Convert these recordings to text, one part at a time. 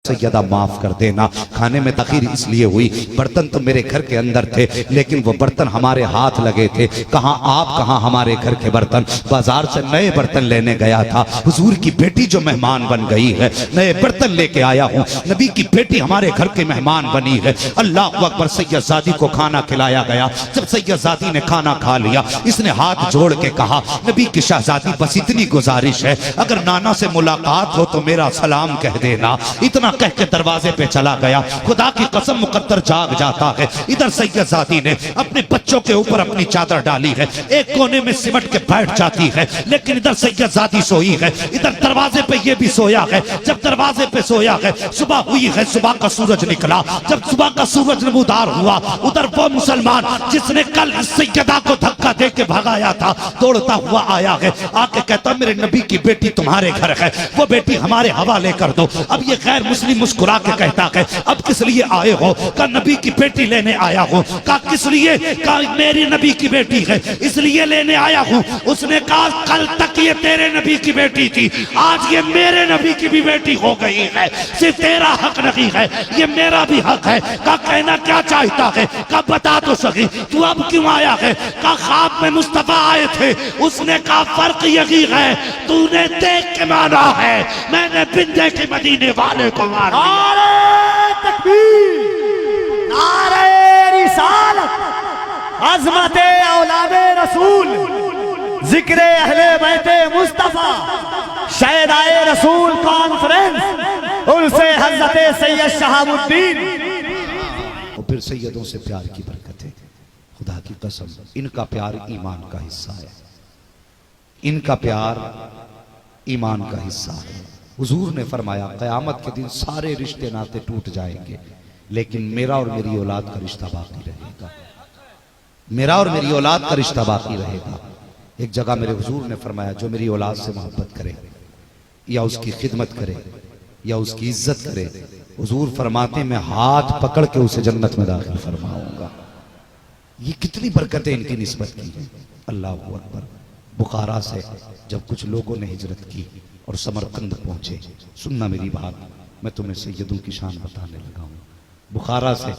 सैयदा माफ कर देना, खाने में तखीर इसलिए हुई, बर्तन तो मेरे घर के अंदर थे लेकिन वो बर्तन हमारे हाथ लगे थे। कहाँ आप, कहाँ हमारे घर के बर्तन। बाजार से नए बर्तन लेने गया था, हुजूर की बेटी जो मेहमान बन गई है, नए बर्तन लेके आया हूँ। नबी की बेटी हमारे घर के मेहमान बनी है। अल्लाह अकबर। सैयदजादी को खाना खिलाया गया। जब सैयदजादी ने खाना खा लिया, इसने हाथ जोड़ के कहा, नबी की शहजादी बस इतनी गुजारिश है, अगर नाना से मुलाकात हो तो मेरा सलाम कह देना। इतना कह के दरवाजे पे चला गया। खुदा की कसम मुकद्दर जाग जाता है। इधर सैयदजादी ने अपने बच्चों के ऊपर अपनी चादर डाली है, एक कोने में सिमट के बैठ जाती है, लेकिन इधर सैयदजादी सोई है, इधर दरवाजे पे ये भी सोया है। जब दरवाजे पे सोया है, सुबह हुई है, सुबह का सूरज निकला। जब सुबह का सूरज नमूदार हुआ, उधर वो मुसलमान जिसने कल इस सैयदा को धक्का दे के भगाया था, दौड़ता हुआ आया है। आके कहता, मेरे नबी की बेटी तुम्हारे घर है, वो बेटी हमारे हवाले कर दो। अब ये गैर मुस्लिम मुस्कुरा के कहता है, अब किस लिए आए हो? का नबी की बेटी लेने आया हूँ। का किस लिए? का मेरी नबी की बेटी है इसलिए लेने आया हूँ। उसने कहा, कल तक ये तेरे नबी की बेटी थी, आज ये मेरे नबी की भी बेटी हो गई है। सिर्फ तेरा हक नहीं है, ये मेरा भी हक है। का कहना क्या चाहता है? का बता तो सही, तू अब क्यों आया है? का ख्वाब में मुस्तफा आए थे। उसने कहा, फर्क यही है, तूने देख के माना है, मैंने बिन देखे मदीने वाले को माना। नारे तकबीर, नारे रिसालत, अज़मते औलादे रसूल, जिक्रे अहले बैते मुस्तफा, शहदाए रसूल कॉन्फ्रेंस, उनसे हज़रत सैयद शहाबुद्दीन। और फिर सैयदों से प्यार की बरकत है। खुदा की कसम, इनका प्यार ईमान का हिस्सा है, इनका प्यार ईमान का हिस्सा है। हुजूर ने फरमाया, क़यामत के दिन सारे रिश्ते नाते टूट जाएंगे, लेकिन मेरा और मेरी औलाद का रिश्ता बाकी रहेगा। मेरा और मेरी औलाद का रिश्ता बाकी रहेगा। एक जगह मेरे हुजूर ने फरमाया, जो मेरी औलाद से मोहब्बत करे या उसकी खिदमत करे या उसकी इज्जत करे, हुजूर फरमाते, मैं हाथ पकड़ के उसे जन्नत में दाखिल फरमाऊंगा। ये कितनी बरकतें इनकी निस्बत की है। अल्लाह अकबर। बुखारा से जब कुछ लोगों ने हिजरत की और समरकंद पहुंचे, सुनना मेरी बात, मैं तुम्हें सैयदों की शान बताने लगा हूँ। बुखारा से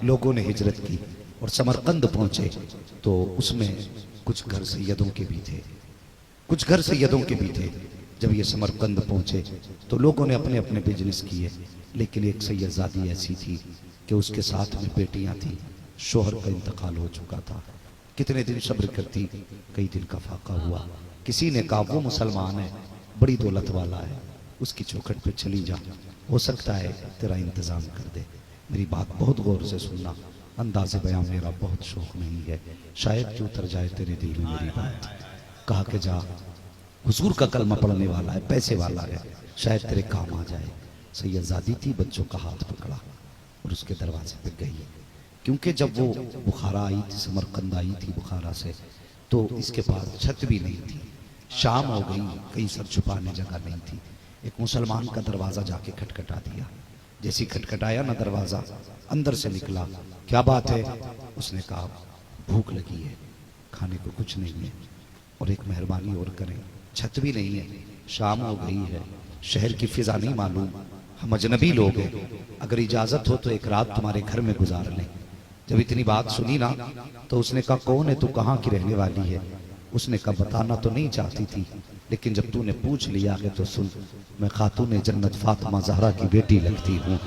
लोगों ने हिजरत की और समरकंद पहुंचे, तो उसमें कुछ घर सैयदों के भी थे, कुछ घर सैयदों के भी थे। जब ये समरकंद पहुंचे तो लोगों ने अपने अपने बिजनेस किए, लेकिन एक सैयदजादी ऐसी थी कि उसके साथ में बेटियां थी, शोहर का इंतकाल हो चुका था। कितने दिन सब्र करती, कई दिन का फाका हुआ। किसी ने कहा, वो मुसलमान है, बड़ी दौलत वाला है, उसकी चौखट पे चली जा, हो सकता है तेरा इंतजाम कर दे। मेरी बात बहुत गौर से सुनना, अंदाज़े बयां मेरा बहुत शौक नहीं है, शायद कि उतर जाए तेरे दिल में मेरी बात। कहा कि जा, हुजूर का कलमा पढ़ने वाला है, पैसे वाला है, शायद तेरे काम आ जाए। सैयदजादी थी, बच्चों का हाथ पकड़ा और उसके दरवाजे पे गई। क्योंकि जब वो बुखारा आई थी, समरकंद आई थी बुखारा से, तो इसके पास छत भी नहीं थी, शाम हो गई, कहीं सर छुपाने जगह नहीं थी। एक मुसलमान का दरवाज़ा जाके खटखटा दिया। जैसी खटखटाया ना दरवाज़ा, अंदर से निकला, क्या बात है? उसने कहा, भूख लगी है, खाने को कुछ नहीं है, और एक मेहरबानी और करें, छत भी नहीं है, शाम हो गई है, शहर की फिजा नहीं मालूम, हम अजनबी लोग हैं, अगर इजाज़त हो तो एक रात तुम्हारे घर में गुजार लें। जब इतनी बात सुनी ना, तो उसने कहा, कौन है तू, कहाँ की रहने वाली है? उसने कहा, बताना तो नहीं चाहती थी, लेकिन जब तूने पूछ लिया है तो सुन, मैं खातून जन्नत फातिमा ज़हरा की बेटी लगती हूँ,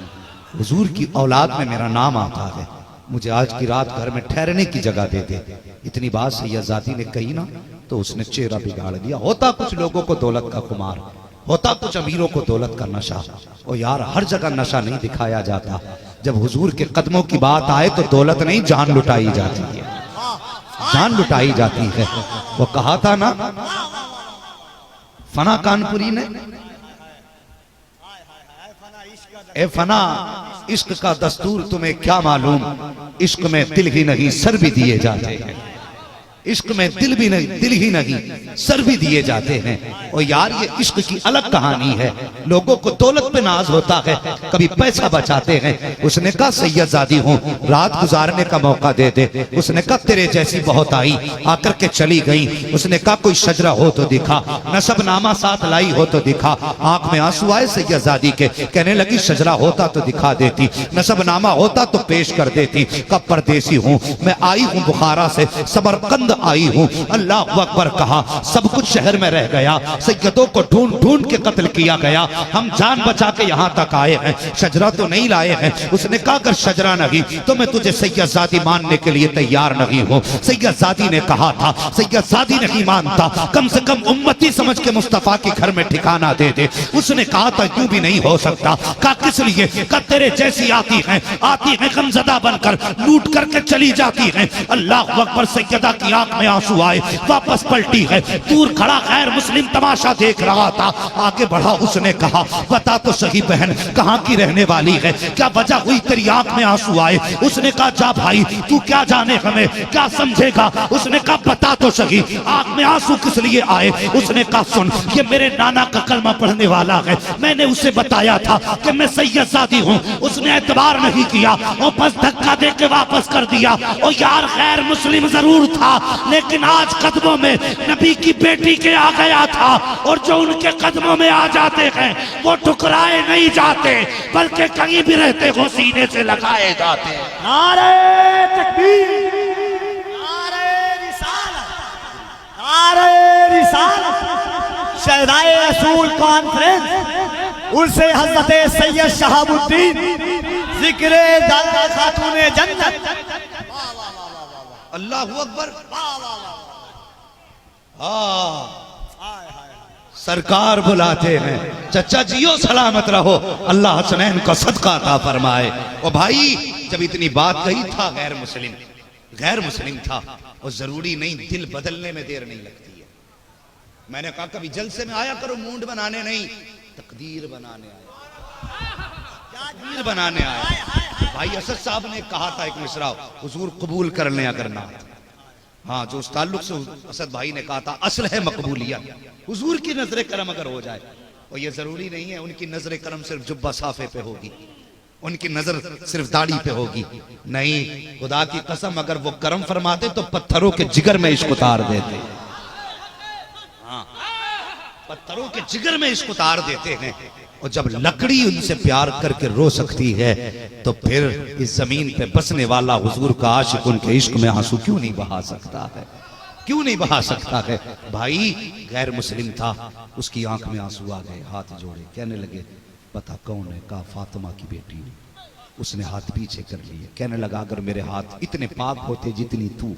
हुजूर की औलाद में मेरा नाम आता है, मुझे आज की रात घर में ठहरने की जगह दे दे। इतनी बात सैयदजादी ने कही ना, तो उसने चेहरा बिगाड़ दिया। होता कुछ लोगों को दौलत का खुमार, होता कुछ अमीरों को दौलत का नशा। और यार, हर जगह नशा नहीं दिखाया जाता। जब हुजूर के कदमों की बात आए तो दौलत नहीं, जान लुटाई जाती है, जान लुटाई जाती है। वो कहा था ना फना कानपुरी ने, ए फना, इश्क का दस्तूर तुम्हें क्या मालूम, इश्क में दिल ही नहीं सर भी दिए जाते हैं। इश्क में दिल भी नहीं, दिल ही नहीं सर भी दिए जाते हैं। और यार ये इश्क की अलग कहानी है। लोगों को दौलत पे नाज होता है, कभी पैसा बचाते हैं। उसने कहा सैयदजादी हूँ, रात गुजारने का मौका दे दे। उसने कहा तेरे जैसी बहुत आई, आकर के चली गई। उसने कहा कोई शजरा हो तो दिखा, नसबनामा साथ लाई हो तो दिखा। आंख में आंसू आए सैयदजादी के, कहने लगी शजरा होता तो दिखा देती, नसबनामा होता तो पेश कर देती। कब परदेसी हूँ मैं, आई हूँ बुखारा से, समरकंद आई हूँ। अल्लाह अकबर कहा, सब कुछ शहर में रह गया, सैयदों को ढूंढ ढूंढ के कत्ल किया गया, हम जान बचा के यहाँ तक आए हैं, शजरा तो नहीं लाए हैं। उसने कहा अगर शजरा नहीं तो मैं तुझे सैयदजादी मानने के लिए तैयार नहीं हूँ। सैयदजादी ने कहा था, सैयदजादी नहीं मानता, कम से कम उम्मती समझ के मुस्तफा के घर में ठिकाना दे दे। उसने कहा था यूं भी नहीं हो सकता। कहा किस लिए? कहा तेरे जैसी आती है गमजदा बनकर, लूट करके चली जाती है। अल्लाह अकबर। सैयदा की आंख में आंसू आए, वापस पलटी है। दूर खड़ा गैर मुस्लिम तमाशा देख रहा था, आगे बढ़ा। उसने कहा बता तो सही बहन, कहाँ की रहने वाली है, क्या वजह हुई तेरी आंख में आंसू आए? उसने कहा जा भाई, तू क्या जाने हमें, क्या समझेगा। उसने कहा बता तो सही, आंख में आंसू किस लिए आए? उसने कहा सुन, ये मेरे नाना का कलमा पढ़ने वाला है, मैंने उसे बताया था कि मैं सैयदजादी हूँ, उसने एतबार नहीं किया और बस धक्का दे के वापस कर दिया। और यार गैर मुस्लिम जरूर था, लेकिन आज कदमों में नबी की बेटी के आ गया था। और जो उनके कदमों में आ जाते हैं वो ठुकराए नहीं जाते, बल्कि कहीं भी रहते हो सीने से लगाए जाते। नारे तकबीर, नारे रिसालत, नारे रिसालत। शहदाए रसूल कॉन्फ्रेंस उनसे हजरत सैयद शहाबुद्दीन जिक्रे दादा खातूने जन्नत। अल्लाह अकबर। हाँ सरकार बुलाते हैं, चचा जियो सलामत रहो, अल्लाह हसनैन का सदका अता फरमाए। और भाई जब इतनी बात कही था गैर मुस्लिम था, और जरूरी नहीं दिल बदलने में देर नहीं लगती है। मैंने कहा कभी जलसे में आया करो मूड बनाने नहीं, तकदीर बनाने आया, तकदीर बनाने आया। भाई असद साहब ने कहा था एक मिसरा, हुजूर कबूल कर लें अगर ना। हाँ जो उस ताल्लुक से असद भाई ने कहा था असल है मकबूलियत, हुजूर की नजर करम अगर हो जाए। और ये जरूरी नहीं है उनकी नजर करम सिर्फ जुब्बा साफे पे होगी, उनकी नजर सिर्फ दाढ़ी पे होगी, नहीं। खुदा की कसम अगर वो करम फरमाते तो पत्थरों के जिगर में इश्क उतार देते। हाँ पत्थरों के जिगर में इश्क उतार देते हैं। और जब लकड़ी उनसे प्यार करके रो सकती है तो फिर इस जमीन पे बसने वाला हुजूर का आशिक उनके इश्क में आंसू क्यों नहीं बहा सकता है, क्यों नहीं बहा सकता है। भाई गैर मुस्लिम था, उसकी आंख में आंसू आ गए, हाथ जोड़े, कहने लगे पता कौन है? कहा फातिमा की बेटी ने। उसने हाथ पीछे कर लिए, कहने लगा अगर मेरे हाथ इतने पाक होते जितनी तू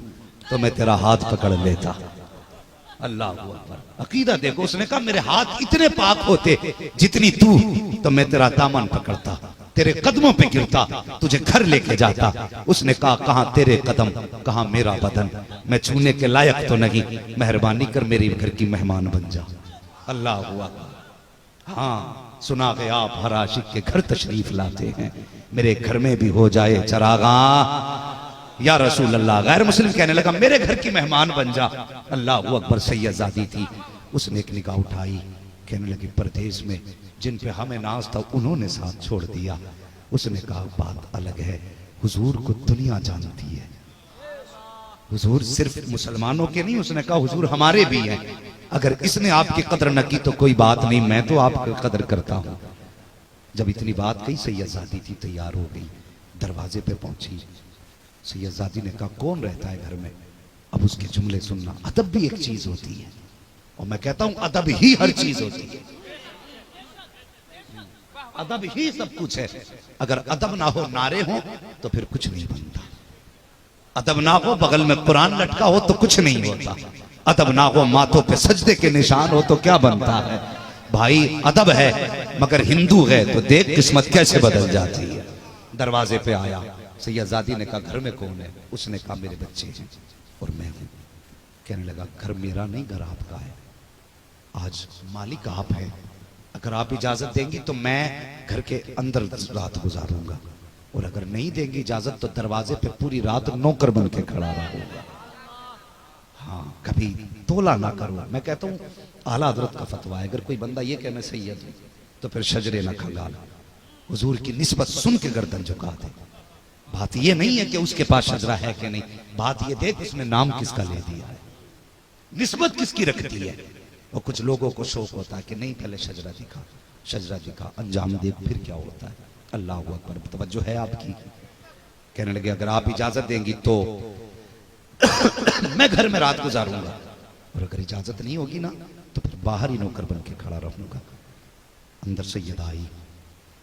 तो मैं तेरा हाथ पकड़ लेता। अल्लाह अकबर। अकीदा देखो, उसने कहा मेरे हाथ इतने पाक होते जितनी तू तो मैं तेरा दामन पकड़ता, तेरे कदमों पे गिरता, तुझे घर लेके जाता। उसने कहा कहां तेरे कदम, कहां मेरा बदन, मैं छूने के लायक तो नहीं, मेहरबानी कर मेरे घर की मेहमान बन जा। अल्लाह हुआ। हाँ सुना गया आप हर आशिक के घर तशरीफ लाते हैं, मेरे घर में भी हो जाए चरागा या रसूल अल्लाह। गैर मुस्लिम कहने लगा मेरे घर की मेहमान बन जा। अल्लाह अकबर। सैयदजादी थी, उसने एक निगाह उठाई, कहने लगी परदेश में जिन पे हमें नाज था उन्होंने साथ छोड़ दिया। उसने कहा बात अलग है, हुजूर को दुनिया जानती है, हुजूर सिर्फ मुसलमानों के नहीं, उसने कहा हुजूर हमारे भी हैं, अगर इसने आपकी कदर न की तो कोई बात नहीं, मैं तो आपकी कदर करता हूं। जब इतनी बात कही सैयदजादी थी तैयार हो गई, दरवाजे पे पहुंची। सैयदजादी ने कहा कौन रहता है घर में? अब उसके जुमले सुनना, अदब भी एक चीज होती है, और मैं कहता हूं अदब ही हर चीज होती है, अदब ही सब कुछ है। अगर अदब ना हो, नारे हो तो फिर कुछ नहीं बनता। अदब ना हो, बगल में कुरान लटका हो तो कुछ नहीं होता। अदब ना हो, माथों पे सजदे के निशान हो तो क्या बनता है। भाई अदब है, मगर हिंदू है तो देख किस्मत कैसे बदल जाती है। दरवाजे पे आया, सैयदजादी ने कहा घर में कौन है? उसने कहा मेरे बच्चे हैं और मैं हूं। कहने लगा घर मेरा नहीं, घर आपका है, आज मालिक आप है, अगर आप इजाजत देंगी तो मैं घर के अंदर रात गुजारूंगा, और अगर नहीं देंगी इजाजत तो दरवाजे पे पूरी रात नौकर बन के खड़ा रहूंगा। हाँ, कभी तोला ना करो। मैं कहता हूँ आला हजरत का फतवा है, अगर कोई बंदा ये कहे मैं सैयद हूं तो फिर शजरे ना खंगाल, हुजूर की निस्बत सुन के गर्दन झुका दे। बात ये नहीं है कि उसके पास शजरा है कि नहीं, बात ये देख उसने नाम किसका ले दिया है, निस्बत किसकी रखती है। और कुछ लोगों को शौक होता है कि नहीं पहले शजरा दिखा, शजरा दिखा, अंजाम देख फिर क्या होता है। अल्लाह अकबर, तवज्जो है आपकी। कहने लगे अगर आप इजाजत देंगी तो मैं घर में रात गुजारूंगा, और अगर इजाजत नहीं होगी ना तो फिर बाहर ही नौकर बन के खड़ा रहूंगा। अंदर सैयदा आई,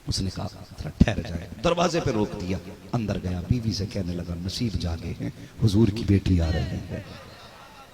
उसने कहा थोड़ा ठहर जाए, दरवाजे पे रोक दिया। अंदर गया, बीवी से कहने लगा नसीब जागे हैं, हुजूर की बेटी आ रही है,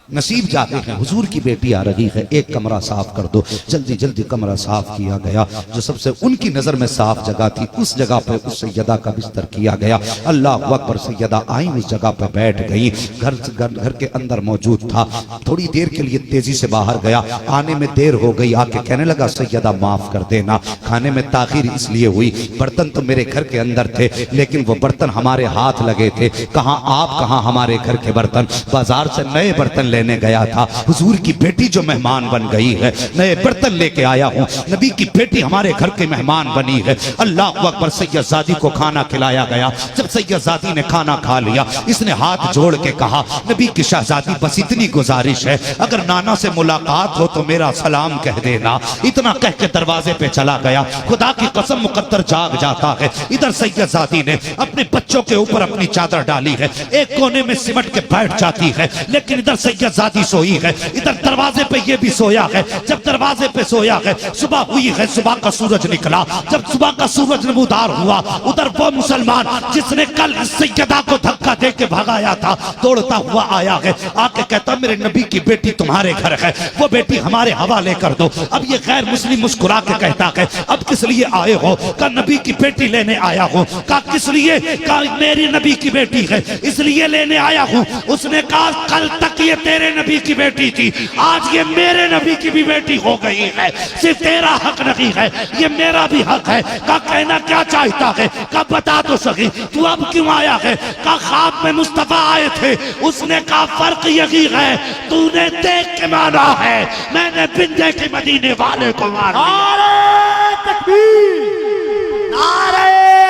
नसीब जागे हैं, हुजूर की बेटी आ रही है, एक कमरा साफ कर दो। जल्दी जल्दी कमरा साफ किया गया। जो सबसे उनकी नजर में साफ जगह थी उस जगह पे उस सैयदा का बिस्तर किया गया। अल्लाह अकबर, सैयदा आई, उस जगह पे बैठ गई। घर के अंदर मौजूद था। थोड़ी देर के लिए तेजी से बाहर गया, आने में देर हो गई। आके कहने लगा सैयदा माफ कर देना, खाने में ताखीर इसलिए हुई, बर्तन तो मेरे घर के अंदर थे लेकिन वो बर्तन हमारे हाथ लगे थे। कहाँ आप, कहाँ हमारे घर के बर्तन। बाजार से नए बर्तन लेने गया था, हुजूर की बेटी जो मेहमान बन गई है, नए बर्तन लेके आया हूं, नबी की बेटी हमारे घर के मेहमान बनी है। अल्लाह अकबर, सैयदजादी को खाना खिलाया गया। जब सैयदजादी ने खाना खा लिया, इसने हाथ जोड़ के कहा नबी की शहजादी बस इतनी गुजारिश है, अगर नाना से मुलाकात हो तो मेरा सलाम कह देना। इतना कह के दरवाजे पे चला गया। खुदा की कसम मुकद्दर जाग जाता है। इधर सैयदजादी ने अपने बच्चों के ऊपर अपनी चादर डाली है, एक कोने में सिमट के बैठ जाती है, लेकिन इधर सैयदजादी सोई है, इधर दरवाजे पे ये भी सोया है। जब दरवाजे पे सोया है, सुबह हुई है, सुबह का सूरज निकला। जब सुबह का सूरज नमूदार हुआ, उधर वो मुसलमान जिसने कल इस सैयदा को धक्का दे के भगाया था दौड़ता हुआ आया है। आके कहता मेरे नबी की बेटी तुम्हारे घर है, वो बेटी हमारे हवाले कर दो। अब ये गैर मुस्लिम मुस्कुरा के कहता है अब किस लिए आए हो? का नबी की बेटी लेने आया हूँ। का किस लिए? का मेरी नबी की बेटी है इसलिए लेने आया हूँ। उसने कहा कल तक ये तेरे नबी की बेटी थी, आज ये मेरे नबी की भी बेटी हो गई है। सिर्फ तेरा हक नहीं है, ये मेरा भी हक है। का कहना क्या चाहता है? का बता तो सही तू अब क्यों आया है? का ख्वाब में मुस्तफा आए थे। उसने कहा फर्क यही है तूने देख के माना है, मैंने बिन देखे मदीने वाले को माना। नारे तकबीर, नारे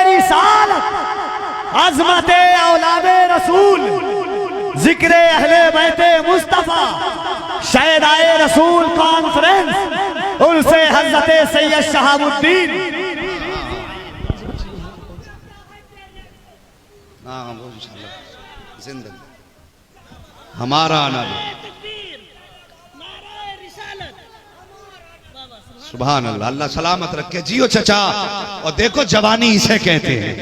रिसालत, अज़मते औलादे रसूल, जिक्र अहले बैते मुस्तफा, शहदाए रसूल कॉन्फ्रेंस, उनसे हजरत सैयद शहाबुद्दीन। हाँ वो इंशाल्लाह जिंदगी हमारा आना भी। सुभान अल्लाह, अल्लाह सलामत रखे। जियो चचा। और देखो जवानी इसे कहते हैं।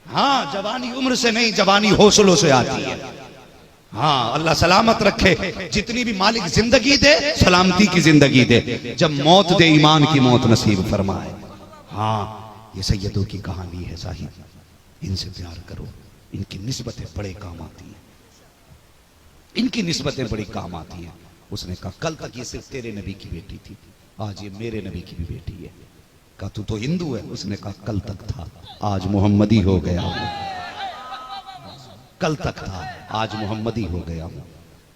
हाँ, जवानी उम्र से नहीं, जवानी हौसलों से आती है। हाँ, अल्लाह सलामत रखे। जितनी भी मालिक जिंदगी दे, सलामती की जिंदगी दे, जब मौत दे ईमान की मौत नसीब फरमाए। हाँ, ये सैयदों की कहानी है साहिब, इनसे प्यार करो, इनकी निस्बतें बड़े काम आती हैं, इनकी निस्बतें बड़ी काम आती हैं। उसने कहा कल तक ये सिर्फ तेरे नबी की बेटी थी, आज ये मेरे नबी की भी बेटी है। कहा तू तो हिंदू है। उसने कहा कल तक था, आज मोहम्मदी हो गया हूं। कल तक था, आज मोहम्मदी हो गया हूं।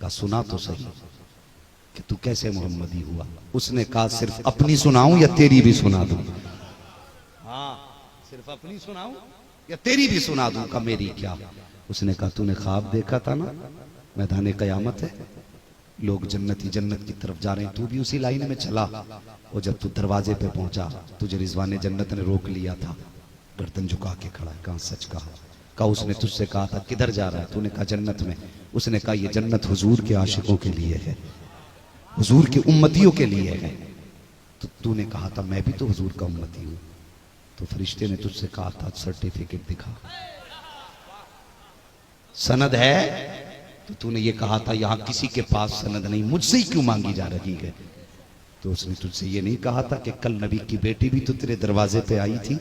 कहा सुना तो सही कि तू कैसे मोहम्मदी हुआ। उसने कहा सिर्फ अपनी सुनाऊं या तेरी भी सुना दूं? हाँ, सिर्फ अपनी सुनाऊं या तेरी भी सुना दूं? का मेरी क्या? उसने कहा तूने ख्वाब देखा था ना, मैदान कयामत है, लोग जन्नती जन्नत की तरफ जा रहे हैं, तू भी उसी लाइन में चला। और जब तू दरवाजे पे पहुंचा तुझे रिजवाने जन्नत ने रोक लिया था, गर्दन झुका के खड़ा है। कहा सच कहा? कहा उसने तुझसे कहा था किधर जा रहा है? तूने कहा जन्नत में। उसने कहा ये जन्नत हुजूर के आशिकों के लिए है, हुजूर के उम्मतियों के लिए है। तो तूने कहा था मैं भी तो हुजूर का उम्मती हूं। तो फरिश्ते ने तुझसे कहा था सर्टिफिकेट दिखा, सनद है? तो तूने ये कहा था यहां किसी के पास सनद नहीं, मुझसे ही क्यों मांगी जा रही है? तो उसने तुझसे ये नहीं कहा था कि कल नबी की बेटी भी तो तेरे दरवाजे पे आई थी?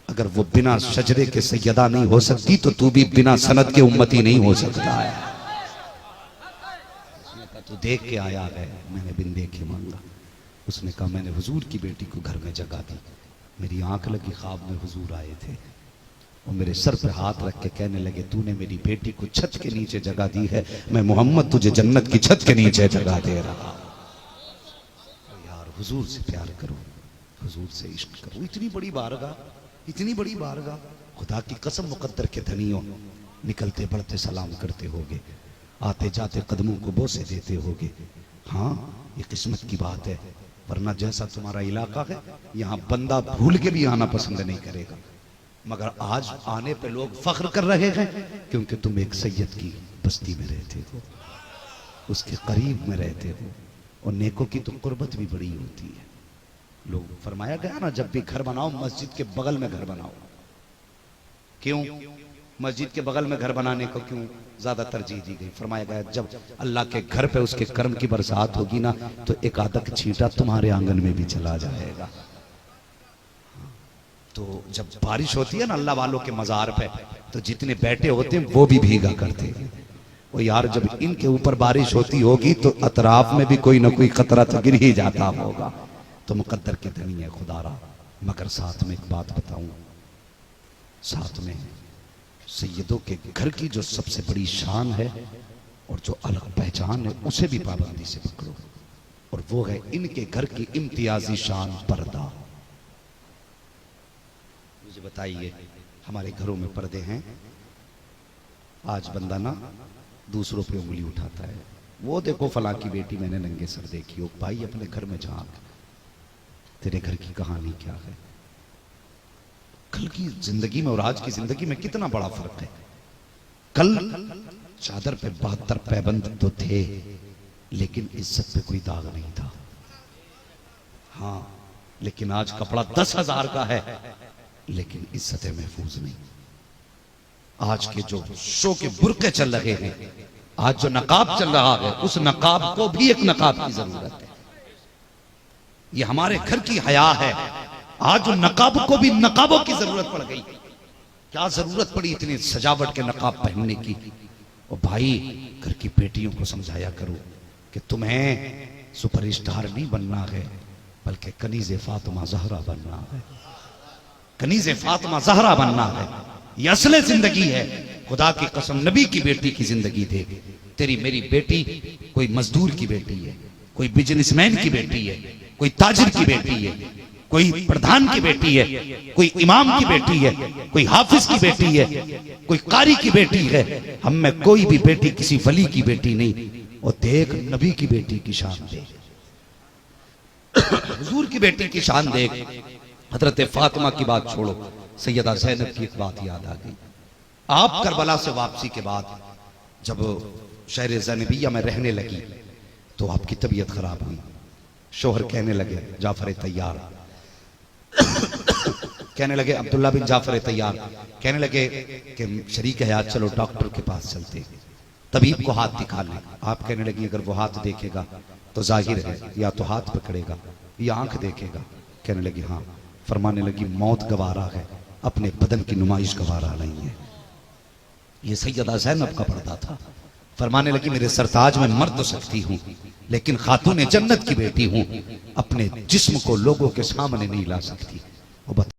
अगर वो बिना शजरे के सैयदा नहीं हो सकती तो तू भी बिना सनद के उम्मती नहीं हो सकता है। उसने कहा तू देख के आया है? मैंने बिन देखे मांगा। उसने कहा मैंने हुजूर की बेटी को घर में जगा दी, मेरी आंख लगी, ख्वाब में हुजूर आए थे, वो मेरे सर पे हाथ रख के कहने लगे, तूने मेरी बेटी को छत के नीचे जगह दी है, मैं मोहम्मद तुझे जन्नत की छत के नीचे जगह दे रहा। तो यार हुजूर से प्यार करो, हुजूर से इश्क करो। इतनी बड़ी बारगाह, इतनी बड़ी बारगाह, खुदा की कसम मुकद्दर के धनियों, निकलते बढ़ते सलाम करते होगे, आते जाते कदमों को बोसे देते होगे। हाँ, ये किस्मत की बात है, वरना जैसा तुम्हारा इलाका है यहाँ बंदा भूल के भी आना पसंद नहीं करेगा। मगर आज आने पे लोग फख्र कर रहे हैं क्योंकि तुम एक सैयद की बस्ती में रहते हो, उसके करीब में रहते हो, और नेकों की तो कुर्बत भी बड़ी होती है। लोग फरमाया गया ना, जब भी घर बनाओ मस्जिद के बगल में घर बनाओ। क्यों मस्जिद के बगल में घर बनाने को क्यों ज्यादा तरजीह दी गई? फरमाया गया जब अल्लाह के घर पे उसके कर्म की बरसात होगी ना, तो एक आदक छींटा तुम्हारे आंगन में भी चला जाएगा। तो जब बारिश होती है ना अल्लाह वालों के मजार पे, तो जितने बैठे होते हैं वो भी भीगा करते हैं। वो यार जब इनके ऊपर बारिश होती होगी तो अतराफ में भी कोई ना कोई खतरा तो गिर ही जाता होगा। तो मुकद्दर के धनी है खुदारा। मगर साथ में एक बात बताऊं, साथ में सैयदों के घर की जो सबसे बड़ी शान है और जो अलग पहचान है, उसे भी पाबंदी से पकड़ो, और वो है इनके घर की इम्तियाजी शान पर्दा। मुझे बताइए, हमारे घरों में पर्दे हैं? आज बंदा ना दूसरों पे उंगली उठाता है, वो देखो फलां की बेटी मैंने नंगे सर देखी हो। भाई अपने घर में झांक, तेरे घर की कहानी क्या है? कल की जिंदगी में और आज की जिंदगी में कितना बड़ा फर्क है। कल चादर पे 72 पैबंद तो थे, लेकिन इज्जत पे कोई दाग नहीं था। हाँ, लेकिन आज कपड़ा 10,000 का है, लेकिन इज्जतें महफूज नहीं। आज के जो शो के बुरके चल रहे हैं, आज जो नकाब चल रहा है, उस नकाब को भी एक नकाब की जरूरत है। ये हमारे घर की हया है। आज नकाब को भी नकाबों की जरूरत पड़ गई। क्या जरूरत पड़ी इतनी सजावट के नकाब पहनने की? और भाई घर की बेटियों को समझाया करो कि तुम्हें सुपरस्टार नहीं बनना है, बल्कि कनीज़े फातिमा ज़हरा बनना है। कनीज़े फातिमा ज़हरा बनना है, ये असले जिंदगी है। खुदा की कसम, नबी की बेटी की जिंदगी दे। तेरी मेरी बेटी कोई मजदूर की बेटी है, कोई बिजनेसमैन की बेटी है, कोई ताजिर की बेटी है, कोई प्रधान की बेटी है, कोई इमाम की बेटी है, कोई हाफिज की बेटी है, कोई कारी की बेटी है। हम में कोई भी बेटी किसी वली की बेटी नहीं। और देख नबी की बेटी की शान देख, हुजूर की बेटी की शान देख। हजरत फातिमा की बात छोड़ो, सैयदा ज़ैनब की एक बात याद आ गई। आप करबला से वापसी के बाद जब शहर ज़ैनबिया में रहने लगी तो आपकी तबीयत खराब हुई। शोहर कहने लगे जाफर तैयार, कहने लगे अब्दुल्ला बिन जाफर तैयार, कहने लगे कि शरीक हयात चलो डॉक्टर के पास चलते, तबीब को हाथ दिखा लें। आप कहने लगी अगर वो हाथ देखेगा तो जाहिर है या तो हाथ पकड़ेगा या आंख देखेगा। कहने लगी हाँ। फरमाने लगी मौत गवारा है, अपने बदन की नुमाइश गवारा नहीं है। ये सैयदा ज़ैनब का पर्दा था। फरमाने लगी मेरे सरताज में मर तो सकती हूँ, लेकिन खातून जन्नत की बेटी हूँ, अपने जिस्म को लोगों के सामने नहीं ला सकती।